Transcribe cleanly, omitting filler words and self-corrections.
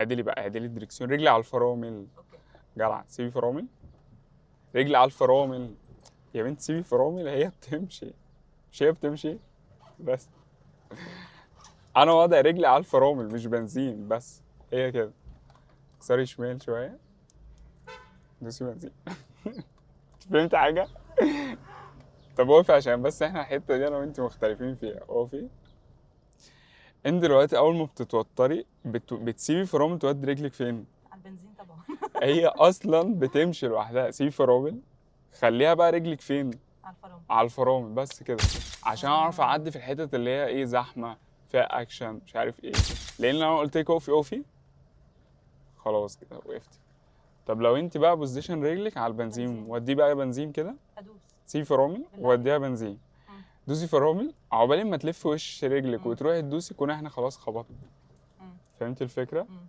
اعدلي بقى، اعدلي الدريكسيون، رجلي على الفرامل. اوكي. جدع، سيبي فرامل. رجلي على الفرامل. يا بنت سيبي فرامل، هي بتمشي. مش هي بتمشي بس. انا وضع رجلي على الفرامل مش بنزين بس. هي كده. اكسري شمال شويه. دوسي بنزين. فهمت حاجه؟ طب وقفي عشان بس احنا الحته دي انا وانت مختلفين فيها. وقفي. انت دلوقتي اول ما بتتوتري بتسيبي فرامل تودي رجلك فين؟ على البنزين طبعا. هي اصلا بتمشي لوحدها. سيبي فرامل. خليها بقى رجلك فين؟ على الفرامل. على الفرامل بس كده. عشان اعرف اعدي في الحتت اللي هي ايه زحمه فيها اكشن مش عارف ايه. لان لو انا قلت لك اقفي اقفي خلاص كده وقفتي. طب لو انت بقى بوزيشن رجلك على البنزين بنزين. ودي بقى بنزين كده. ادوس. سيبي فرامل بالله ووديها عليك. بنزين. مم. دوسي فرامل عقبال ما تلف وش رجلك مم. وتروحي تدوسي كنا احنا خلاص خبطنا. مم. فهمتي الفكره؟ مم.